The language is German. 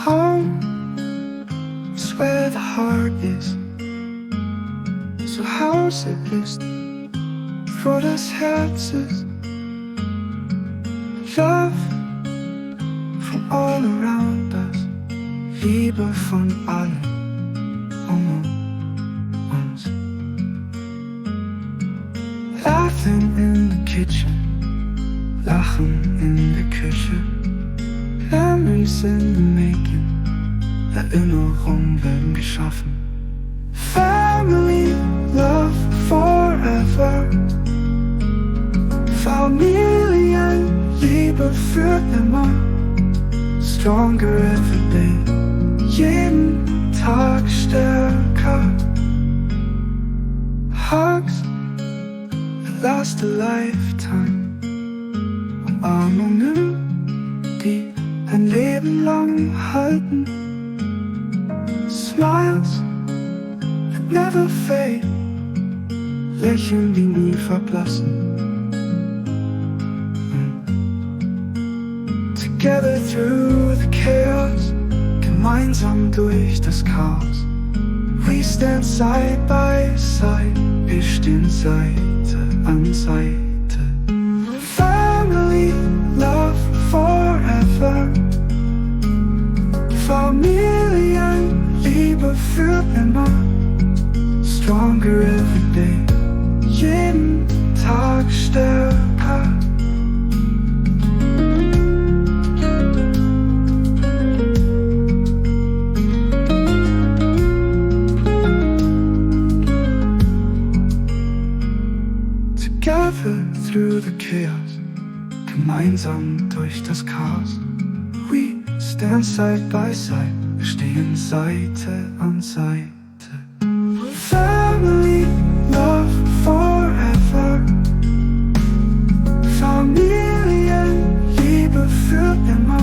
Home is where the heart is. So Haus ist, wo das Herz ist. Love from all around us, Liebe von allen um uns. Laughing in the kitchen, Lachen in der Küche, Memories in the making, Erinnerungen werden geschaffen. Family, love forever. Familienliebe für immer. Stronger every day, jeden Tag stärker. Hugs that last a lifetime. Umarmungen, die ein Leben lang halten. Smiles that never fade, Lächeln, die nie verblassen. Together through the chaos, gemeinsam durch das Chaos. We stand side by side, wir stehen Seite an Seite. Family, love forever. Familienliebe für immer. Stronger every day, jeden Tag stärker. Together through the chaos, gemeinsam durch das Chaos. We stand side by side, wir stehen Seite an Seite. Family, love forever. Familienliebe für immer.